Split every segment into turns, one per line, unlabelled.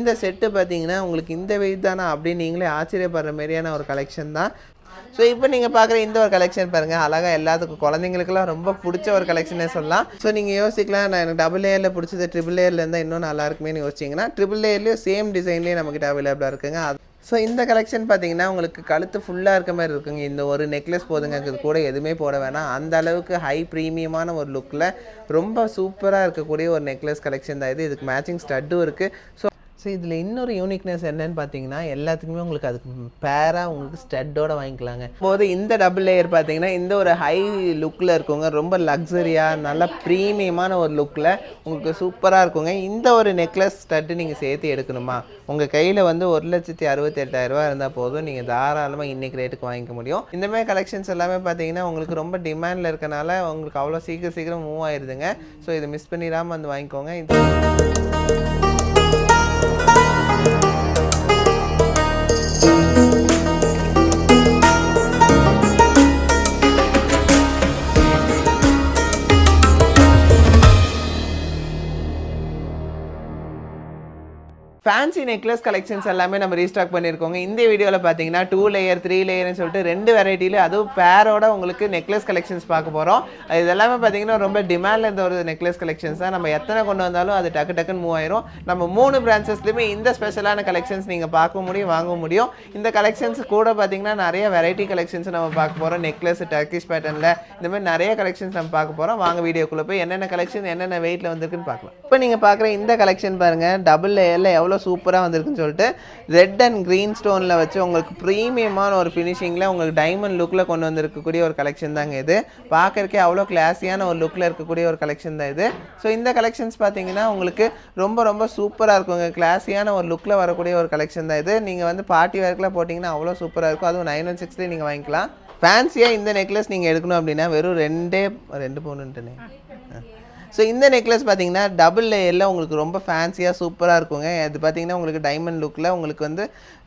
இந்த செட்டு பார்த்தீங்கன்னா உங்களுக்கு இந்த வெயிட் தானா அப்படின்னு நீங்களே ஆச்சரியப்படுற மாதிரியான ஒரு கலெக்ஷன் தான். ஸோ இப்போ நீங்கள் பார்க்குற இந்த ஒரு கலெக்ஷன் பாருங்கள், அழகாக எல்லாத்துக்கும் குழந்தைங்களுக்குலாம் ரொம்ப பிடிச்ச ஒரு கலெக்ஷனே சொல்லலாம். ஸோ நீங்கள் யோசிக்கலாம், நான் எனக்கு டபுள் லேயரில் பிடிச்சது ட்ரிபிள் லேயரில் இருந்தால் இன்னும் நல்லா இருக்குமேனு யோசிச்சிங்கன்னா, ட்ரிபிள் லேயர்லேயும் சேம் டிசைன்லேயே நம்மக்கிட்ட அவைலபிளாக இருக்குங்க. ஸோ இந்த கலெக்ஷன் பார்த்தீங்கன்னா உங்களுக்கு கழுத்து ஃபுல்லாக இருக்க மாதிரி இருக்குங்க. இந்த ஒரு நெக்லஸ் போதுங்க, இது கூட எதுவுமே போட வேணாம். அந்த அளவுக்கு ஹை ப்ரீமியமான ஒரு லுக்கில் ரொம்ப சூப்பராக இருக்கக்கூடிய ஒரு நெக்லஸ் கலெக்ஷன் தான் இது. இதுக்கு மேட்சிங் ஸ்டட்டும் இருக்குது. ஸோ இதில் இன்னொரு யூனிக்னஸ் என்னென்னு பார்த்தீங்கன்னா, எல்லாத்துக்குமே உங்களுக்கு அதுக்கு பேராக உங்களுக்கு ஸ்டட்டோடு வாங்கிக்கலாங்க. போது இந்த டபுள் லேயர் பார்த்தீங்கன்னா இந்த ஒரு ஹை லுக்கில் இருக்குங்க, ரொம்ப லக்ஸரியாக நல்ல ப்ரீமியமான ஒரு லுக்கில் உங்களுக்கு சூப்பராக இருக்குங்க. இந்த ஒரு நெக்லஸ் ஸ்டட்டு நீங்கள் சேர்த்து எடுக்கணுமா, உங்கள் கையில் வந்து 1,68,000 இருந்தால் போதும், நீங்கள் தாராளமாக இன்றைக்கி ரேட்டுக்கு வாங்கிக்க முடியும். இந்தமாதிரி கலெக்ஷன்ஸ் எல்லாமே பார்த்தீங்கன்னா உங்களுக்கு ரொம்ப டிமாண்டில் இருக்கனால உங்களுக்கு அவ்வளோ சீக்கிரம் மூவ் ஆயிடுதுங்க. ஸோ இதை மிஸ் பண்ணிடாமல் வந்து வாங்கிக்கோங்க. ஃபேன்சி நெக்லஸ் கலெக்ஷன்ஸ் எல்லாமே நம்ம ரீஸ்டாக் பண்ணியிருக்கோங்க. இந்த வீடியோவில் பார்த்தீங்கன்னா 2 லேயர் 3 லேயர்னு சொல்லிட்டு 2 வெரைட்டியில் அதுவும் பேரோட உங்களுக்கு நெக்லஸ் கலெக்ஷன்ஸ் பார்க்க போகிறோம். இது எல்லாமே பார்த்தீங்கன்னா ரொம்ப டிமாண்டில் இருந்த ஒரு நெக்லஸ் கலெக்ஷன்ஸ் தான். நம்ம எத்தனை கொண்டு வந்தாலும் அது டக்குன்னு மூவ் ஆயிரும். நம்ம 3 பிரான்ச்சஸ்லையுமே இந்த ஸ்பெஷலான கலெக்ஷன்ஸ் நீங்கள் பார்க்க முடியும், வாங்க முடியும். இந்த கலெக்ஷன்ஸ் கூட பார்த்தீங்கன்னா நிறைய வெரைட்டி கலெக்ஷன்ஸ் நம்ம பார்க்க போகிறோம். நெக்லஸ் டர்க்கிஷ் பேட்டர்னில் இந்த மாதிரி நிறைய கலெக்ஷன்ஸ் நம்ம பார்க்க போகிறோம். வாங்க வீடியோக்குள்ளே போய் என்னென்ன கலெக்ஷன் என்னென்ன வெயிட்டில் வந்துருக்குன்னு பார்க்கலாம். இப்போ நீங்கள் பார்க்குற இந்த கலெக்ஷன் பாருங்கள், டபுள் லேயரில் எவ்வளோ சூப்பராக வந்திருக்குன்னு சொல்லிட்டு ரெட் அண்ட் க்ரீன் ஸ்டோனில் வச்சு உங்களுக்கு ப்ரீமியமான ஒரு ஃபினிஷிங்கில் உங்களுக்கு டைமண்ட் லுக்கில் கொண்டு வந்திருக்கக்கூடிய ஒரு கலெக்ஷன் தாங்க இது. பார்க்குறக்கே அவ்வளோ கிளாஸியான ஒரு லுக்கில் இருக்கக்கூடிய ஒரு கலெக்ஷன் தான் இது. ஸோ இந்த கலெக்ஷன்ஸ் பார்த்தீங்கன்னா உங்களுக்கு ரொம்ப சூப்பராக இருக்குங்க. கிளாஸியான ஒரு லுக்கில் வரக்கூடிய ஒரு கலெக்ஷன் தான் இது. நீங்கள் வந்து பார்ட்டி வேர்க்கில் போட்டிங்கன்னா அவ்வளோ சூப்பராக இருக்கும். அதுவும் 916 நீங்கள் வாங்கிக்கலாம். ஃபேன்சியாக இந்த நெக்லஸ் நீங்கள் எடுக்கணும் அப்படின்னா வெறும் 2 பவுனுன்ட்டுனே. ஸோ இந்த நெக்லஸ் பார்த்தீங்கன்னா டபுள் லேயரில் உங்களுக்கு ரொம்ப ஃபேன்சியாக சூப்பராக இருக்குங்க. இது பார்த்தீங்கன்னா உங்களுக்கு டைமண்ட் லுக்கில் உங்களுக்கு வந்து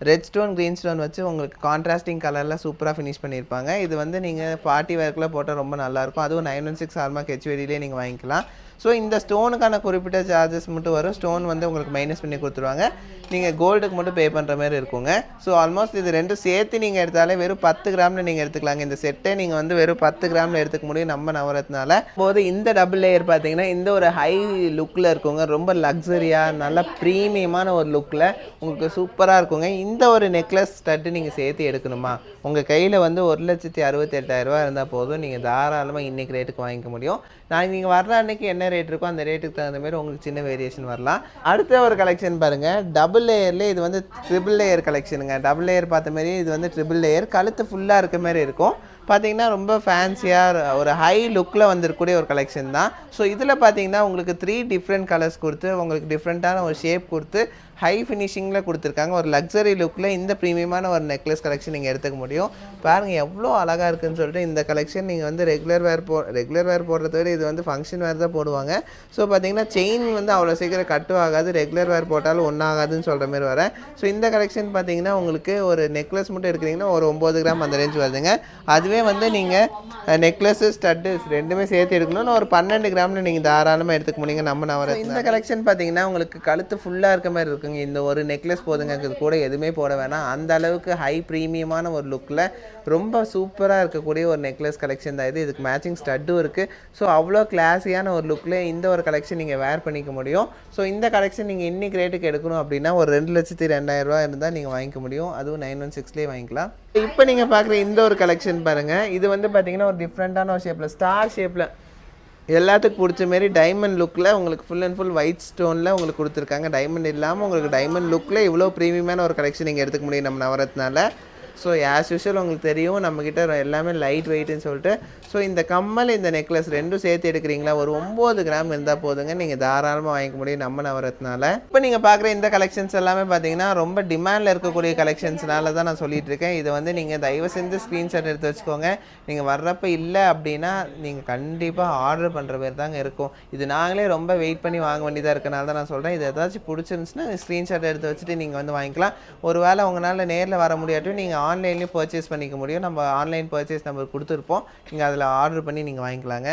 ரெட் ஸ்டோன் க்ரீன் ஸ்டோன் வச்சு உங்களுக்கு கான்ட்ராஸ்டிங் கலரில் சூப்பராக ஃபினிஷ் பண்ணியிருப்பாங்க. இது வந்து நீங்கள் பார்ட்டி வேர்க்கில் போட்டால் ரொம்ப நல்லாயிருக்கும். அதுவும் 916 ஹால்மார்க் HVDலே நீங்கள் வாங்கிக்கலாம். ஸோ இந்த ஸ்டோனுக்கான குறிப்பிட்ட சார்ஜஸ் மட்டும் வரும். ஸ்டோன் வந்து உங்களுக்கு மைனஸ் பண்ணி கொடுத்துருவாங்க. நீங்கள் கோல்டுக்கு மட்டும் பே பண்ணுற மாதிரி இருக்குங்க. ஸோ ஆல்மோஸ்ட் இது ரெண்டும் சேர்த்து நீங்கள் எடுத்தாலே வெறும் 10 கிராமில் நீங்கள் எடுத்துக்கலாங்க. இந்த செட்டை நீங்கள் வந்து வெறும் 10 கிராமில் எடுத்துக்க முடியும் நம்ம நவரத்னால. போது இந்த டபுள் லேயர் பார்த்தீங்கன்னா இந்த ஒரு ஹை லுக்கில் இருக்குங்க, ரொம்ப லக்ஸரியாக நல்ல ப்ரீமியமான ஒரு லுக்கில் உங்களுக்கு சூப்பராக இருக்குங்க. இந்த ஒரு நெக்லஸ் ஸ்டட்டு நீங்கள் சேர்த்து எடுக்கணுமா, உங்கள் கையில் வந்து 1,68,000 இருந்தால் போதும், நீங்கள் தாராளமாக இன்றைக்கி ரேட்டுக்கு வாங்கிக்க முடியும். நீங்கள் வர்ற அன்றைக்கி என்ன ரேட் இருக்கோ அந்த ரேட்டுக்கு தகுந்த மாதிரி உங்களுக்கு சின்ன வேரியேஷன் வரலாம். அடுத்த ஒரு கலெக்ஷன் பாருங்கள், டபுள் லேயர்லேயே இது வந்து ட்ரிபிள் லேயர் கலெக்ஷனுங்க. டபுள் லேயர் பார்த்த மாதிரி இது வந்து ட்ரிபிள் லேயர், கழுத்து ஃபுல்லாக இருக்க மாதிரி இருக்கும். பார்த்தீங்கன்னா ரொம்ப ஃபேன்சியாக ஒரு ஹை லுக்கில் வந்துருக்கக்கூடிய ஒரு கலெக்ஷன் தான். ஸோ இதில் பார்த்தீங்கன்னா உங்களுக்கு 3 டிஃப்ரெண்ட் கலர்ஸ் கொடுத்து உங்களுக்கு டிஃப்ரெண்ட்டான ஒரு ஷேப் கொடுத்து ஹை ஃபினிஷிங்கில் கொடுத்துருக்காங்க. ஒரு லக்ஸரி லுக்கில் இந்த ப்ரீமியமான ஒரு நெக்லஸ் கலெக்ஷன் நீங்கள் எடுத்துக்க முடியும். பாருங்கள் எவ்வளோ அழகாக இருக்குதுன்னு சொல்லிட்டு. இந்த கலெக்ஷன் நீங்கள் வந்து ரெகுலர் வேர் போடுறத விட இது வந்து ஃபங்க்ஷன் வேர் தான் போடுவாங்க. ஸோ பார்த்தீங்கன்னா செயின் வந்து அவ்வளோ சீக்கிரம் கட்டும் ஆகாது, ரெகுலர் வேர் போட்டாலும் ஒன்றாகாதுன்னு சொல்கிற மாதிரி வரேன். ஸோ இந்த கலெக்ஷன் பார்த்தீங்கன்னா உங்களுக்கு ஒரு நெக்லஸ் மட்டும் எடுக்கிறீங்கன்னா ஒரு 9 கிராம் அந்த ரேஞ்ச் வருதுங்க. அதுவே வந்து நீங்கள் நெக்லஸு ஸ்டட்டு ரெண்டுமே சேர்த்து எடுக்கணும்னு ஒரு 12 கிராமில் நீங்கள் தாராளமாக எடுத்துக்க முடியுங்க நம்ம நவர. இந்த கலெக்ஷன் பார்த்தீங்கன்னா உங்களுக்கு கழுத்து ஃபுல்லாக இருக்க மாதிரி இருக்குங்க. இந்த ஒரு நெக்லஸ் போதுங்க, இது கூட எதுவுமே போட வேணாம். அந்த அளவுக்கு ஹை ப்ரீமியமான ஒரு லுக்கில் ரொம்ப சூப்பராக இருக்கக்கூடிய ஒரு நெக்லஸ் கலெக்ஷன் தான் இது. இதுக்கு மேட்சிங் ஸ்டட்டும் இருக்குது. ஸோ அவ்வளோ கிளாஸியான ஒரு லுக்கில் இந்த ஒரு கலெக்ஷன் நீங்கள் வேர் பண்ணிக்க முடியும். ஸோ இந்த கலெக்ஷன் நீங்கள் இன்றைக்கி ரேட்டுக்கு எடுக்கணும் அப்படின்னா ஒரு 2,02,000 இருந்தால் நீங்கள் வாங்கிக்க முடியும். அதுவும் 916லேயே வாங்கிக்கலாம். இப்போ நீங்கள் பார்க்குற இந்த ஒரு கலெக்ஷன் பாருங்கள், இது வந்து பார்த்தீங்கன்னா ஒரு டிஃப்ரெண்ட்டான ஒரு ஷேப்பில் ஸ்டார் ஷேப்பில் எல்லாத்துக்கும் பிடிச்ச மாரி டைமண்ட் லுக்கில் உங்களுக்கு ஃபுல் அண்ட் ஃபுல் ஒயிட் ஸ்டோனில் உங்களுக்கு கொடுத்துருக்காங்க. டைமண்ட் இல்லாமல் உங்களுக்கு டைமண்ட் லுக்கில் இவ்வளோ ப்ரீமியமான ஒரு கலெக்ஷன் நீங்கள் எடுத்துக்க முடியும் நம்ம நவரத்னால. ஸோ ஆஸ் யூஷுவல் உங்களுக்கு தெரியும் நம்மக்கிட்ட எல்லாமே லைட் வெயிட்னு சொல்லிட்டு. ஸோ இந்த கம்மல் இந்த நெக்லஸ் ரெண்டும் சேர்த்து எடுக்கிறீங்களா, ஒரு 9 கிராம் இருந்தால் போதுங்க, நீங்கள் தாராளமாக வாங்கிக்க முடியும் நம்ம நவரத்னால. இப்போ நீங்கள் பார்க்குற இந்த கலெக்ஷன்ஸ் எல்லாமே பார்த்தீங்கன்னா ரொம்ப டிமாண்டில் இருக்கக்கூடிய கலெக்ஷன்ஸ்னால தான் நான் சொல்லிட்டு இருக்கேன். இதை வந்து நீங்கள் தயவு செஞ்சு ஸ்க்ரீன்ஷாட் எடுத்து வச்சுக்கோங்க. நீங்கள் வர்றப்ப இல்லை அப்படின்னா நீங்கள் கண்டிப்பாக ஆர்டர் பண்ணுற பேர் தாங்க இருக்கும். இது நாங்களே ரொம்ப வெயிட் பண்ணி வாங்க வேண்டியதாக இருக்கனால தான் நான் சொல்கிறேன். இது ஏதாச்சும் பிடிச்சிருந்துச்சுன்னா ஸ்க்ரீன்ஷாட் எடுத்து வச்சுட்டு நீங்கள் வந்து வாங்கிக்கலாம். ஒரு வேளை உங்களால் நேரில் வர முடியாட்டும் நீங்கள் ஆன்லைன்லேயும் பர்ச்சேஸ் பண்ணிக்க முடியும். நம்ம ஆன்லைன் பர்ச்சேஸ் நம்பர் கொடுத்துருப்போம், நீங்கள் அதில் ஆர்டர் பண்ணி நீங்கள் வாங்கிக்கலாங்க.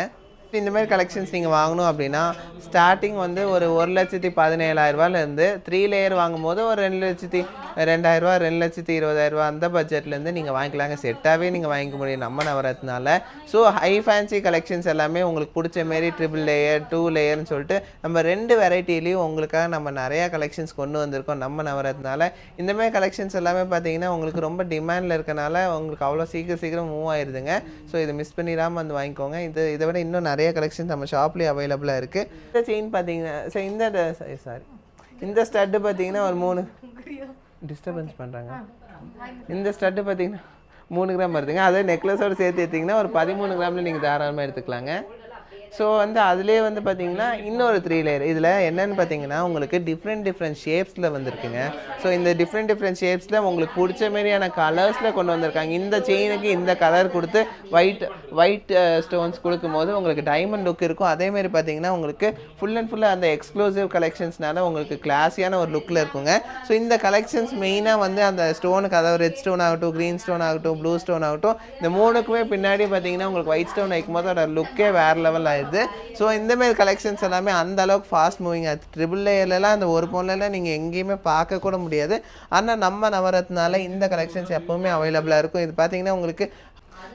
இந்த மாதிரி கலெக்ஷன்ஸ் நீங்கள் வாங்கணும் அப்படின்னா ஸ்டார்டிங் வந்து ஒரு 1,17,000 3 லேயர் வாங்கும்போது ஒரு 2,02,000 2,20,000 அந்த பட்ஜெட்லேருந்து நீங்கள் வாங்கிக்கலாங்க. செட்டாகவே நீங்கள் வாங்கிக்க முடியும் நம்ம நவரத்னால. ஸோ ஹை ஃபேன்சி கலெக்ஷன்ஸ் எல்லாமே உங்களுக்கு பிடிச்ச மாரி 3 லேயர் 2 லேயர்னு சொல்லிட்டு நம்ம 2 வெரைட்டிலையும் உங்களுக்காக நம்ம நிறையா கலெக்ஷன்ஸ் கொண்டு வந்திருக்கோம் நம்ம நவரத்னால. இந்தமாதிரி கலெக்ஷன்ஸ் எல்லாமே பார்த்தீங்கன்னா உங்களுக்கு ரொம்ப டிமாண்டில் இருக்கனால உங்களுக்கு அவ்வளோ சீக்கிரம் மூவ் ஆயிடுதுங்க. ஸோ இதை மிஸ் பண்ணிடாமல் வந்து வாங்கிக்கோங்க. இதை விட இன்னும் நிறைய கலெக்ஷன்ஸ் நம்ம ஷாப்லேயே அவைலபிளாக இருக்குது. இந்த செயின் பார்த்தீங்கன்னா இந்த ஸ்டட்டு பார்த்தீங்கன்னா ஒரு 3 டிஸ்டர்பன்ஸ் பண்ணுறாங்க. இந்த ஸ்டட்டு பார்த்தீங்கன்னா 3 கிராம் வருதுங்க. அதே நெக்லஸோடு சேர்த்து எடுத்திங்கன்னா ஒரு 13 கிராமில் நீங்கள் தாராளமாக எடுத்துக்கலாங்க. ஸோ வந்து அதுலேயே வந்து பார்த்தீங்கன்னா இன்னொரு 3 லேயர் இதில் என்னென்னு பார்த்தீங்கன்னா உங்களுக்கு டிஃப்ரெண்ட் ஷேப்ஸில் வந்துருக்குங்க. ஸோ இந்த டிஃப்ரெண்ட் ஷேப்ஸில் உங்களுக்கு பிடிச்ச மாரியான கலர்ஸில் கொண்டு வந்திருக்காங்க. இந்த செயினுக்கு இந்த கலர் கொடுத்து ஒயிட் ஸ்டோன்ஸ் கொடுக்கும்போது உங்களுக்கு டைமண்ட் லுக் இருக்கும். அதேமாரி பார்த்தீங்கன்னா உங்களுக்கு ஃபுல்லாக அந்த எக்ஸ்க்ளூசிவ் கலெக்ஷன்ஸ்னால உங்களுக்கு கிளாஸியான ஒரு லுக்கில் இருக்குங்க. ஸோ இந்த கலெக்ஷன்ஸ் மெயினாக வந்து அந்த ஸ்டோனுக்கு, அதாவது ரெட் ஸ்டோன் ஆகட்டும், க்ரீன் ஸ்டோன் ஆகட்டும், ப்ளூ ஸ்டோன் ஆகட்டும், இந்த 3க்குமே பின்னாடி பார்த்தீங்கன்னா உங்களுக்கு ஒயிட் ஸ்டோன் வைக்கும்போது அதோட லுக்கே வேறு லெவல் ஆகிடுது. ஸோ இந்தமாரி கலெக்ஷன்ஸ் எல்லாமே அந்த அளவுக்கு ஃபாஸ்ட் மூவிங் ஆகுது. 3 லேயர்லாம் அந்த ஒரு பொண்ணுலாம் நீங்கள் எங்கேயுமே பார்க்க கூட முடியாது. ஆனால் நம்ம நவரத்னால இந்த கலெக்ஷன்ஸ் எப்போவுமே அவைலபிளாக இருக்கும். இது பார்த்தீங்கன்னா உங்களுக்கு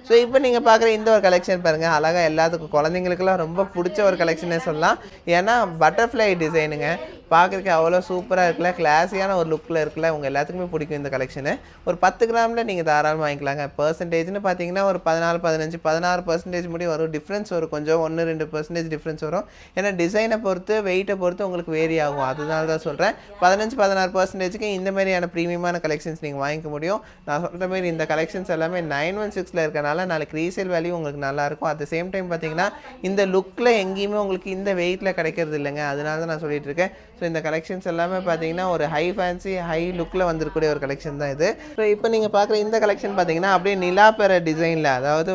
ஸோ இப்போ நீங்கள் பார்க்குற இந்த ஒரு கலெக்ஷன் பாருங்கள், அழகாக எல்லாத்துக்கும் குழந்தைங்களுக்குலாம் ரொம்ப பிடிச்ச ஒரு கலெக்ஷனே சொல்லலாம். ஏன்னா பட்டர்ஃப்ளை டிசைனுங்க, பார்க்குறதுக்கு அவ்வளோ சூப்பராக இருக்குல்ல, கிளாஸியான ஒரு லுக்கில் இருக்குல்ல, உங்கள் எல்லாத்துக்குமே பிடிக்கும் இந்த கலெக்ஷனு. ஒரு 10 கிராமில் நீங்கள் தாராளமாக வாங்கிக்கலாங்க. பர்சன்டேஜ்னு பார்த்தீங்கன்னா ஒரு 16% முடி வரும். டிஃப்ரென்ஸ் வரும், கொஞ்சம் 1-2% டிஃப்ரென்ஸ் வரும். ஏன்னா டிசைனை பொறுத்து வெயிட்டை பொறுத்து உங்களுக்கு வேரி ஆகும். அதனால தான் சொல்கிறேன் 15-16%க்கு இந்த மாதிரியான ப்ரீமியமான கலெக்ஷன்ஸ் நீங்கள் வாங்கிக்க முடியும். நான் சொல்கிற மாதிரி இந்த கலெக்ஷன்ஸ் எல்லாமே 916ல் இருக்கனால நாளைக்கு ரீசேல் வேல்யூ உங்களுக்கு நல்லாயிருக்கும். அட் த சேம் டைம் பார்த்தீங்கன்னா இந்த லுக்கில் எங்கேயுமே உங்களுக்கு இந்த வெயிட்டில் கிடைக்கிறது இல்லைங்க. அதனால தான் நான் சொல்லிட்டு இருக்கேன். ஸோ இந்த கலெக்ஷன்ஸ் எல்லாமே பார்த்தீங்கன்னா ஒரு ஹை ஃபேன்சி ஹை லுக்கில் வந்துருக்கூடிய ஒரு கலெக்ஷன் தான் இது. ஸோ இப்போ நீங்கள் பார்க்குற இந்த கலெக்ஷன் பார்த்தீங்கன்னா அப்படியே நிலா பெற டிசைனில், அதாவது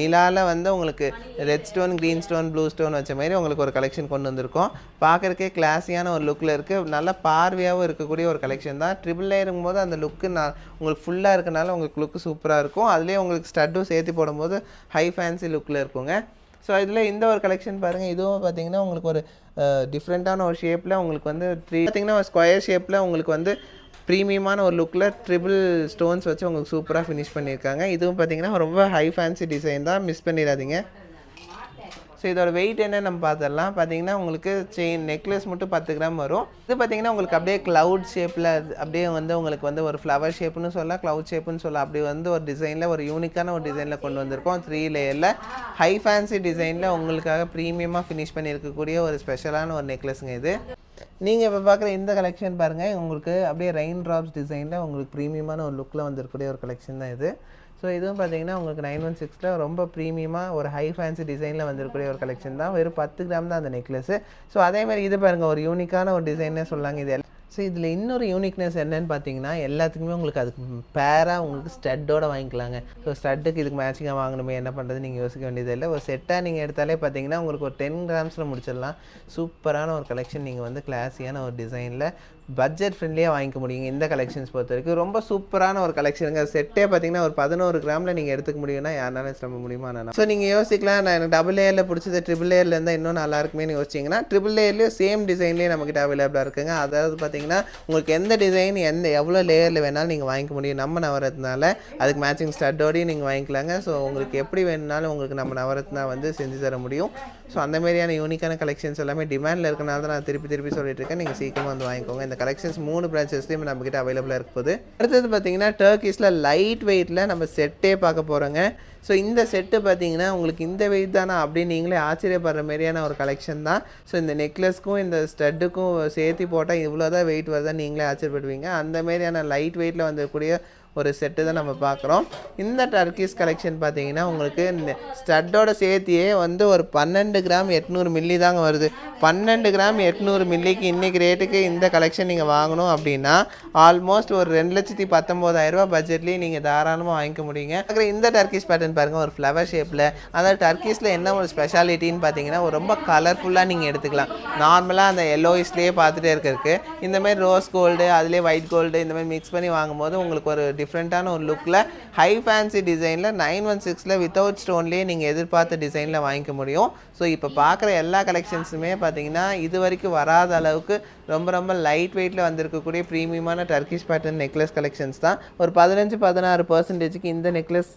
நிலாவில் வந்து உங்களுக்கு red stone, green stone, blue stone வச்ச மாதிரி உங்களுக்கு ஒரு கலெக்ஷன் கொண்டு வந்திருக்கோம். பார்க்குறக்கே கிளாஸியான ஒரு லுக்கில் இருக்குது, நல்ல பார்வையாகவும் இருக்கக்கூடிய ஒரு கலெக்ஷன் தான். 3 லேயருங்கும் போது அந்த லுக்கு உங்களுக்கு ஃபுல்லாக இருக்கனால உங்களுக்கு லுக்கு சூப்பராக இருக்கும். அதுலேயே உங்களுக்கு ஸ்டட்டும் சேர்த்து போடும்போது ஹை ஃபேன்சி லுக்கில் இருக்குங்க. ஸோ இதில் இந்த ஒரு கலெக்ஷன் பாருங்கள், இதுவும் பார்த்தீங்கன்னா உங்களுக்கு ஒரு டிஃப்ரெண்ட்டான ஒரு ஷேப்பில் உங்களுக்கு வந்து பார்த்தீங்கன்னா ஒரு ஸ்கொயர் ஷேப்பில் உங்களுக்கு வந்து ப்ரீமியமான ஒரு லுக்கில் 3 ஸ்டோன்ஸ் வச்சு உங்களுக்கு சூப்பராக ஃபினிஷ் பண்ணியிருக்காங்க. இதுவும் பார்த்தீங்கன்னா ரொம்ப ஹை ஃபேன்சி டிசைன் தான், மிஸ் பண்ணிடாதீங்க. ஸோ இதோட வெயிட் என்ன நம்ம பார்த்துடலாம். பார்த்தீங்கன்னா உங்களுக்கு செயின் நெக்லஸ் மட்டும் 10 கிராம் வரும். இது பார்த்தீங்கன்னா உங்களுக்கு அப்படியே க்ளவுட் ஷேப்பில் அப்படியே வந்து உங்களுக்கு வந்து ஒரு ஃப்ளவர் ஷேப்புன்னு சொல்லலாம், க்ளவுட் ஷேப்புன்னு சொல்லலாம். அப்படி வந்து ஒரு டிசைனில் ஒரு யூனிக்கான ஒரு டிசைனில் கொண்டு வந்திருக்கோம். 3 லேயரில் ஹை ஃபேன்சி டிசைனில் உங்களுக்காக ப்ரீமியமாக ஃபினிஷ் பண்ணியிருக்கக்கூடிய ஒரு ஸ்பெஷலான ஒரு நெக்லஸுங்க இது. நீங்கள் இப்போ பார்க்குற இந்த கலெக்ஷன் பாருங்கள், உங்களுக்கு அப்படியே ரெயின் ட்ராப்ஸ் டிசைனில் உங்களுக்கு ப்ரீமியமான ஒரு லுக்கில் வந்துருக்கூடிய ஒரு கலெக்ஷன் தான் இது. ஸோ இதுவும் பார்த்தீங்கன்னா உங்களுக்கு 916ல் ரொம்ப ப்ரீமியமாக ஒரு ஹை ஃபேன்சி டிசைனில் வந்துருக்கூடிய ஒரு கலெக்ஷன் தான். வெறும் 10 கிராம் தான் அந்த நெக்லஸு. ஸோ அதேமாதிரி இது பாருங்கள், ஒரு யூனிக்கான ஒரு டிசைன்னே சொல்லாங்க இது. ஸோ இதில் இன்னொரு யூனிக்னஸ் என்னென்னு பார்த்தீங்கன்னா எல்லாத்துக்குமே உங்களுக்கு அதுக்கு பேராக உங்களுக்கு ஸ்டட்டோடு வாங்கிக்கலாங்க. ஸோ ஸ்டட்டுக்கு இதுக்கு மேட்சிங்காக வாங்கணுமே என்ன பண்ணுறது நீங்கள் யோசிக்க வேண்டியது இல்லை. ஒரு செட்டாக நீங்கள் எடுத்தாலே பார்த்தீங்கன்னா உங்களுக்கு ஒரு 10 கிராம்ஸில் முடிச்சிடலாம். சூப்பரான ஒரு கலெக்ஷன், நீங்கள் வந்து கிளாஸியான ஒரு டிசைனில் பட்ஜெட் ஃப்ரெண்ட்லியாக வாங்கிக்க முடியுங்க. இந்த கலெக்ஷன்ஸ் பொறுத்த வரைக்கும் ரொம்ப சூப்பரான ஒரு கலெக்ஷனுங்க. செட்டே பார்த்தீங்கன்னா ஒரு 11 கிராமில் நீங்கள் எடுத்துக்க முடியும்னா யாருனாலும் சொல்ல முடியுமா? நான் ஸோ நீங்கள் யோசிக்கலாம், நான் எனக்கு டபுள் லேயரில் பிடிச்சது 3 லேயரில் இருந்தால் இன்னும் நல்லா இருக்குமேனு யோசிச்சிங்கன்னா 3 லேயர்லேயும் சேம் டிசைன்லேயே நம்மக்கிட்ட அவைலபிளாக இருக்குங்க. அதாவது பார்த்தீங்கன்னா உங்களுக்கு எந்த டிசைன் எவ்வளோ லேயரில் வேணாலும் நீங்கள் வாங்கிக்க முடியும் நம்ம நவரத்னால. அதுக்கு மேட்சிங் ஸ்டட்டோடையும் நீங்கள் வாங்கிக்கலாங்க. ஸோ உங்களுக்கு எப்படி வேணுனாலும் உங்களுக்கு நம்ம நவரத்னா வந்து செஞ்சு தர முடியும். ஸோ அந்த மாதிரியான யூனிக்கான கலெக்ஷன்ஸ் எல்லாமே டிமாண்டில் இருக்கனால தான் நான் திருப்பி சொல்லிட்டு இருக்கேன். நீங்கள் சீக்கிரமாக வந்து வாங்கிக்கோங்க. இந்த கலெக்ஷன்ஸ் 3 பிரான்ச்சஸ்லேயும் நம்மக்கிட்ட அவைலபிளாக இருக்குது. அடுத்தது பார்த்தீங்கன்னா டர்க்கிஸில் லைட் வெயிட்டில் நம்ம செட்டே பார்க்க போகிறோங்க. ஸோ இந்த செட்டு பார்த்தீங்கன்னா உங்களுக்கு இந்த வெயிட் தானா அப்படின்னு நீங்களே ஆச்சரியப்படுற மாதிரியான ஒரு கலெக்ஷன் தான். ஸோ இந்த நெக்லஸ்க்கும் இந்த ஸ்டட்டுக்கும் சேர்த்து போட்டால் இவ்வளோ தான் வெயிட் வருதா நீங்களே ஆச்சரியப்படுவீங்க. அந்த மாதிரியான லைட் வெயிட்டில் வந்துக்கூடிய ஒரு செட்டு தான் நம்ம பார்க்குறோம். இந்த டர்க்கிஸ் கலெக்ஷன் பார்த்தீங்கன்னா உங்களுக்கு ஸ்டட்டோட சேர்த்தியே வந்து ஒரு 12 கிராம் 800 மில்லி தாங்க வருது. 12 கிராம் 800 மில்லிக்கு இன்றைக்கி ரேட்டுக்கு இந்த கலெக்ஷன் நீங்கள் வாங்கணும் அப்படின்னா ஆல்மோஸ்ட் ஒரு 2,19,000 பட்ஜெட்லேயே நீங்கள் தாராளமாக வாங்கிக்க முடியுங்க. இந்த டர்க்கிஸ் பேட்டர்ன் பாருங்கள், ஒரு ஃப்ளவர் ஷேப்பில். அதாவது டர்க்கிஸில் என்ன ஒரு ஸ்பெஷாலிட்டின்னு பார்த்தீங்கன்னா ரொம்ப கலர்ஃபுல்லாக நீங்கள் எடுத்துக்கலாம். நார்மலாக அந்த எல்லோயிஸ்லேயே பார்த்துட்டே இருக்கிறதுக்கு இந்தமாதிரி ரோஸ் கோல்டு, அதுலேயே ஒயிட் கோல்டு இந்த மாதிரி மிக்ஸ் பண்ணி வாங்கும்போது உங்களுக்கு ஒரு டிஃப்ரெண்ட்டான ஒரு லுக்கில் ஹை ஃபேன்சி டிசைனில் 916ல் வித்தவுட் ஸ்டோன்லேயே நீங்கள் எதிர்பார்த்த டிசைனில் வாங்கிக்க முடியும். ஸோ இப்போ பார்க்குற எல்லா கலெக்ஷன்ஸுமே பார்த்தீங்கன்னா இது வரைக்கும் வராத அளவுக்கு ரொம்ப ரொம்ப லைட் வெயிட்டில் வந்திருக்கக்கூடிய ப்ரீமியமான டர்க்கிஷ் பேட்டர்ன் நெக்லஸ் கலெக்ஷன்ஸ் தான். ஒரு 15-16% இந்த நெக்லஸ்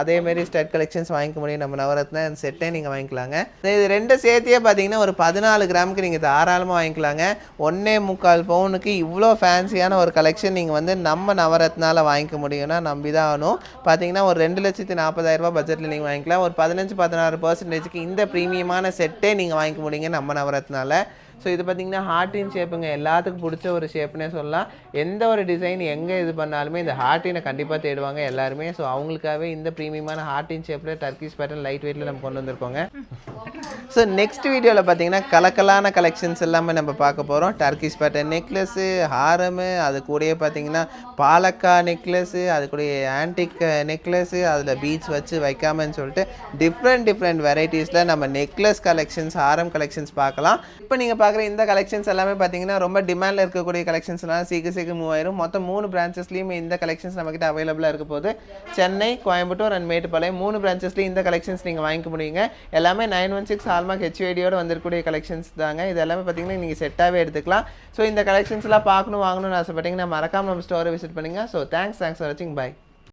அதேமாரி ஸ்டட் கலெக்ஷன்ஸ் வாங்கிக்க முடியும் நம்ம நவரத்னா. அந்த செட்டே நீங்கள் வாங்கிக்கலாங்க. இது ரெண்டு சேர்த்தியே பார்த்தீங்கன்னா ஒரு 14 கிராமுக்கு நீங்கள் தாராளமாக வாங்கிக்கலாங்க. 1.25 பவுனுக்கு இவ்வளோ ஃபேன்சியான ஒரு கலெக்ஷன் நீங்கள் வந்து நம்ம நவரத்னாவில் வாங்கிக்க முடியும்னா நம்பி தான் ஆகணும். பார்த்தீங்கன்னா ஒரு 2,40,000 பட்ஜெட்டில் நீங்கள் வாங்கிக்கலாம். ஒரு 15-16% இந்த ப்ரீமியமான செட்டே நீங்கள் வாங்கிக்க முடியுங்க நம்ம நவரத்னாவில். ஸோ இது பார்த்திங்கன்னா ஹார்ட்டின் ஷேப்புங்க, எல்லாத்துக்கும் பிடிச்ச ஒரு ஷேப்னே சொல்லலாம். எந்த ஒரு டிசைன் எங்கே இது பண்ணாலுமே இந்த ஹார்ட்டினை கண்டிப்பாக தேடுவாங்க எல்லாருமே. ஸோ அவங்களுக்காகவே இந்த ப்ரீமியமான ஹார்ட்டின் ஷேப்பில் டர்க்கிஷ் பேட்டர்ன் லைட் வெயிட்டில் நம்ம கொண்டு வந்திருக்கோங்க. ஸோ நெக்ஸ்ட் வீடியோவில் பார்த்தீங்கன்னா கலக்கலான கலெக்ஷன்ஸ் எல்லாமே நம்ம பார்க்க போகிறோம். டர்க்கிஷ் பேட்டர்ன் நெக்லஸ்ஸு, ஹாரமு, அது கூடயே பார்த்தீங்கன்னா பாலக்கா நெக்லஸ்ஸு, அது கூட ஆன்டிக் நெக்லஸ்ஸு, அதில் பீட்ஸ் வச்சு வைக்காமன்னு சொல்லிட்டு டிஃப்ரெண்ட் வெரைட்டிஸில் நம்ம நெக்லஸ் கலெக்ஷன்ஸ், ஹாரம் கலெக்ஷன்ஸ் பார்க்கலாம். இப்போ நீங்கள் பார்க்குற இந்த கலெக்ஷன்ஸ் எல்லாமே பார்த்தீங்கன்னா ரொம்ப டிமாண்டில் இருக்கக்கூடிய கலெக்ஷன்ஸ்னால சீக்கிரம் மூவ் ஆயிரும். மொத்தம் 3 பிரான்ச்சஸ்லேயுமே இந்த கலெக்ஷன்ஸ் நம்மக்கிட்ட அவைலபிளாக இருக்க போது. சென்னை, கோயம்புத்தூர் அண்ட் மேட்டுப்பாளையம் 3 பிரான்ச்சஸ்லேயும் இந்த கலெக்ஷன்ஸ் நீங்கள் வாங்கிக்க முடியுங்க. எல்லாமே 916 ஹால்மார்க் ஹெச்ஐடியோடு வந்திருக்கக்கூடிய கலெக்ஷன்ஸ் தாங்க. இது எல்லாமே பார்த்தீங்கன்னா நீங்கள் செட்டாகவே எடுத்துக்கலாம். ஸோ இந்த கலெக்ஷன்ஸ்லாம் பார்க்கணும் வாங்கணும்னு ஆசைப்பட்டீங்கன்னா மறக்காமல் நம்ம ஸ்டோரை விசிட் பண்ணுங்கள். ஸோ தேங்க்ஸ் ஃபார் வாட்சிங். பை.